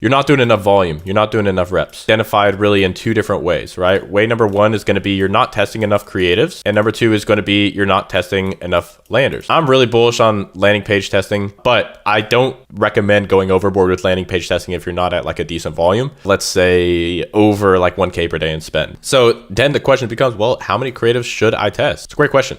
You're not doing enough volume. You're not doing enough reps. Identified really in two different ways, right? Way number one is going to be you're not testing enough creatives. And number two is going to be you're not testing enough landers. I'm really bullish on landing page testing, but I don't recommend going overboard with landing page testing if you're not at like a decent volume. Let's say over like 1K per day in spend. So then the question becomes, well, how many creatives should I test? It's a great question.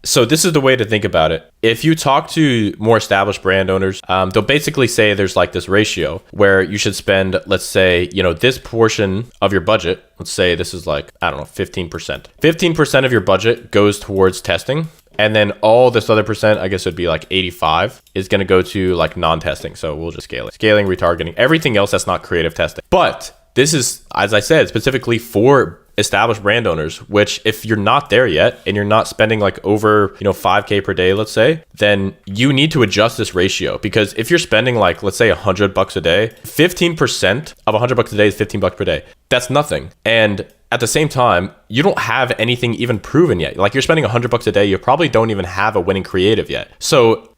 So this is the way to think about it. If you talk to more established brand owners, they'll basically say there's like this ratio where you should spend, let's say, this portion of your budget. Let's say this is like, I don't know, 15%. 15% of your budget goes towards testing. And then all this other percent, I guess it'd be like 85, is going to go to like non-testing. So we'll just scale it. Scaling, retargeting, everything else that's not creative testing. But this is, as I said, specifically for established brand owners, which if you're not there yet and you're not spending like over 5K per day, let's say, then you need to adjust this ratio. Because if you're spending like, let's say $100 a day, 15% of $100 a day is $15 per day. That's nothing. And at the same time, you don't have anything even proven yet. Like you're spending $100 a day, you probably don't even have a winning creative yet. So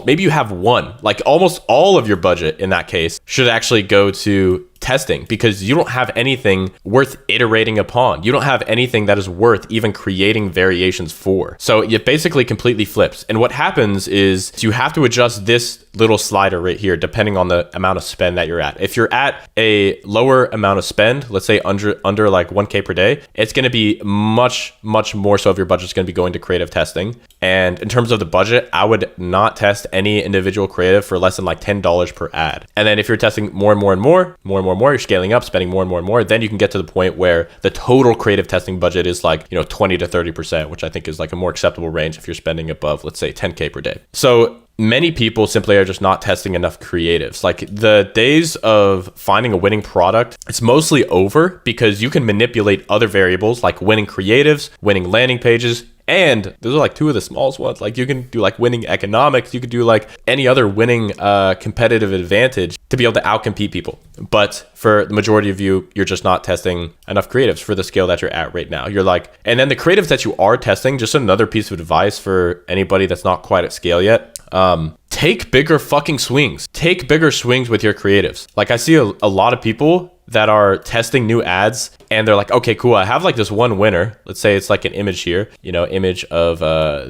maybe you have one, like almost all of your budget in that case should actually go to testing, because you don't have anything worth iterating upon. You don't have anything that is worth even creating variations for. So it basically completely flips. And what happens is you have to adjust this little slider right here, depending on the amount of spend that you're at. If you're at a lower amount of spend, let's say under like 1K per day, it's going to be much more so if your budget's going to be going to creative testing. And in terms of the budget, I would not test any individual creative for less than like $10 per ad. And then if you're testing more and more, you're scaling up, spending more and more, then you can get to the point where the total creative testing budget is like, 20 to 30%, which I think is like a more acceptable range if you're spending above, let's say 10K per day. So many people simply are just not testing enough creatives. Like the days of finding a winning product, it's mostly over, because you can manipulate other variables like winning creatives, winning landing pages. And those are like two of the smallest ones. Like you can do like winning economics. You could do like any other winning competitive advantage to be able to outcompete people. But for the majority of you, you're just not testing enough creatives for the scale that you're at right now. You're like, and then the creatives that you are testing, just another piece of advice for anybody that's not quite at scale yet. Take bigger fucking swings. Take bigger swings with your creatives. Like I see a lot of people that are testing new ads and they're like, okay, cool, I have like this one winner. Let's say it's like an image here, image of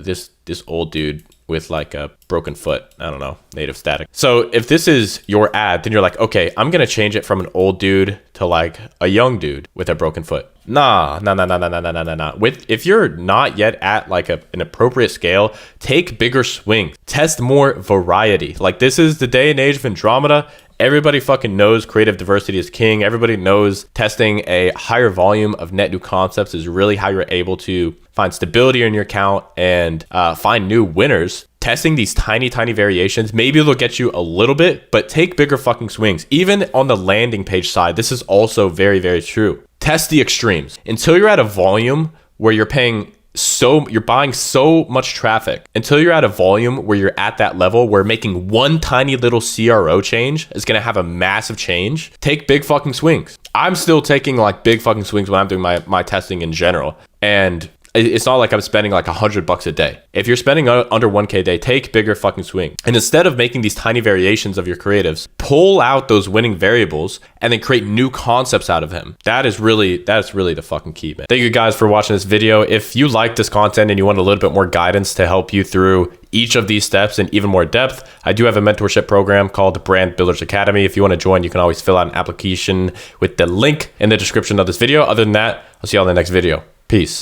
this old dude with like a broken foot. I don't know, native static. So if this is your ad, then you're like, okay, I'm going to change it from an old dude to like a young dude with a broken foot. Nah. If you're not yet at like an appropriate scale, take bigger swings. Test more variety. Like this is the day and age of Andromeda. Everybody fucking knows creative diversity is king. Everybody knows testing a higher volume of net new concepts is really how you're able to find stability in your account and find new winners. Testing these tiny variations, maybe it'll get you a little bit, but take bigger fucking swings. Even on the landing page side, this is also very, very true. Test the extremes. Until you're at a volume where you're buying so much traffic, until you're at a volume where you're at that level where making one tiny little CRO change is going to have a massive change, take big fucking swings. I'm still taking like big fucking swings when I'm doing my testing in general. And it's not like I'm spending like $100 a day. If you're spending under 1K a day, take bigger fucking swing. And instead of making these tiny variations of your creatives, pull out those winning variables and then create new concepts out of them. That's really the fucking key, man. Thank you guys for watching this video. If you like this content and you want a little bit more guidance to help you through each of these steps in even more depth, I do have a mentorship program called the Brand Builders Academy. If you want to join, you can always fill out an application with the link in the description of this video. Other than that, I'll see you all in the next video. Peace.